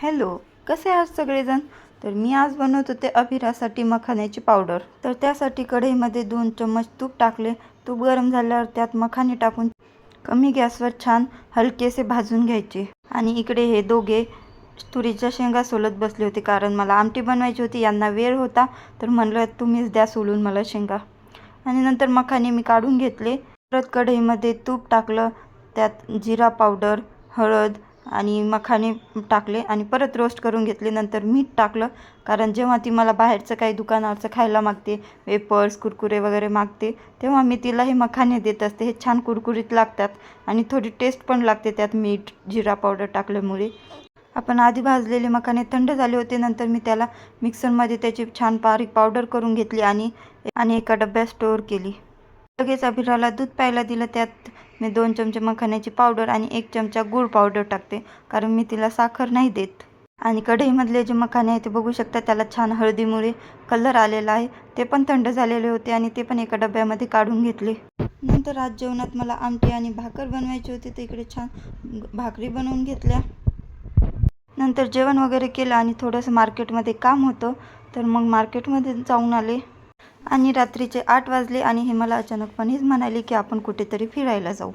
Hello, कसे आहात सगळेजण? तर मी आज बनवत होते अभिरासाठी मखाण्याची पावडर. तर त्यासाठी कढईमध्ये 2 चम्मच तूप टाकले. तूप गरम झाल्यावर त्यात मखाणे टाकून कमी गॅसवर छान हलकेसे भाजून घ्यायचे. आणि इकडे हे दोघे तुरीच्या शेंगा सोलत बसले होते, कारण मला आमटी बनवायची होती. यांना वेळ होता तर म्हणलं तुम्हीच द्या सोलून मला शेंगा. आणि नंतर मखाणे मी काढून घेतले. परत कढईमध्ये तूप टाकलं, त्यात जिरा पावडर, हळद आणि मखाणे टाकले आणि परत रोस्ट करून घेतले. नंतर मीठ टाकलं, कारण जेव्हा ती मला बाहेरचं काही दुकानावरचं खायला मागते, वेपर्स कुरकुरे वगैरे मागते, तेव्हा मी तिला हे मखाणे देत असते. हे छान कुरकुरीत लागतात आणि थोडी टेस्ट पण लागते त्यात मीठ जिरा पावडर टाकल्यामुळे. आपण आधी भाजलेले मखाणे थंड झाले होते. नंतर मी त्याला मिक्सरमध्ये त्याची छान बारीक पावडर करून घेतली आणि एका डब्यात स्टोअर केली. लगेच अभिराला दूध प्यायला दिलं. त्यात मी 2 चमचे मखाण्याची पावडर आणि 1 चमचा गूळ पावडर टाकते, कारण मी तिला साखर नाही देत. आणि कढईमधले जे मखाणे आहे ते बघू शकता, त्याला छान हळदीमुळे कलर आलेला आहे. ते पण थंड झालेले होते आणि ते पण एका डब्यामध्ये काढून घेतले. नंतर आज जेवणात मला आमटी आणि भाकर बनवायची होती, तर इकडे छान भाकरी बनवून घेतल्या. नंतर जेवण वगैरे केलं आणि थोडंसं मार्केटमध्ये काम होतं, तर मग मार्केटमध्ये जाऊन आले. आणि रात्रीचे 8 वाजले आणि हे मला अचानकपणेच म्हणाले की आपण कुठेतरी फिरायला जाऊ.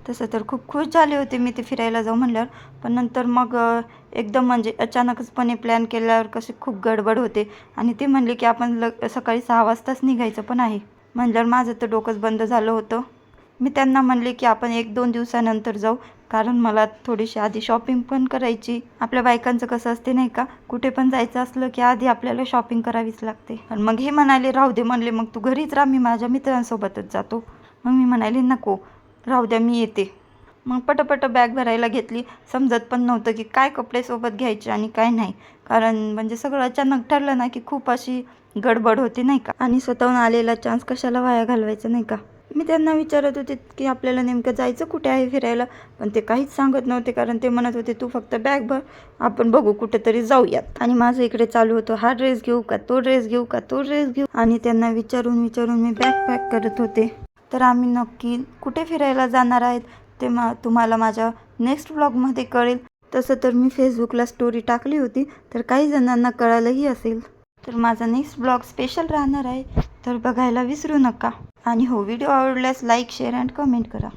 तसं तर खूप खुश झाले होते मी ते फिरायला जाऊ म्हणल्यावर, पण नंतर मग एकदम म्हणजे अचानकचपणे प्लॅन केल्यावर कसे खूप गडबड होते. आणि ते म्हणले की आपण सकाळी 6 वाजताच निघायचं पण आहे. म्हणल्यावर माझं तर डोकंच बंद झालं होतं. मी त्यांना म्हणले की आपण 1-2 दिवसानंतर जाऊ, कारण मला थोडीशी आधी शॉपिंग पण करायची. आपल्या बायकांचं कसं असते नाही का, कुठे पण जायचं असलं की आधी आपल्याला शॉपिंग करावीच लागते. पण मग हे म्हणाले राहू दे, म्हणले मग तू घरीच राहा, मी माझ्या मित्रांसोबतच जातो. मग मी म्हणाले नको, राहू द्या मी येते. मग पटपट बॅग भरायला घेतली. समजत पण नव्हतं की काय कपडे सोबत घ्यायचे आणि काय नाही, कारण म्हणजे सगळं अचानक ठरलं ना की खूप अशी गडबड होती नाही का. आणि स्वतःहून आलेला चान्स कशाला वाया घालवायचा नाही का. मी त्यांना विचारत होते की आपल्याला नेमकं जायचं कुठे आहे फिरायला, पण ते काहीच सांगत नव्हते, कारण ते म्हणत होते तू फक्त बॅग भर, आपण बघू कुठेतरी जाऊयात. आणि माझं इकडे चालू होतं, हा ड्रेस घेऊ का, तो ड्रेस घेऊ का, तो ड्रेस घेऊ. आणि त्यांना विचारून मी बॅग पॅक करत होते. तर आम्ही नक्की कुठे फिरायला जाणार आहेत ते तुम्हाला माझ्या नेक्स्ट व्लॉगमध्ये कळेल. तसं तर मी फेसबुकला स्टोरी टाकली होती, तर काही जणांना कळालंही असेल. तर माझा नेक्स्ट ब्लॉग स्पेशल राहणार आहे, तर बघायला विसरू नका. आणि हो, व्हिडिओ आवडल्यास लाईक, शेअर अँड कमेंट करा.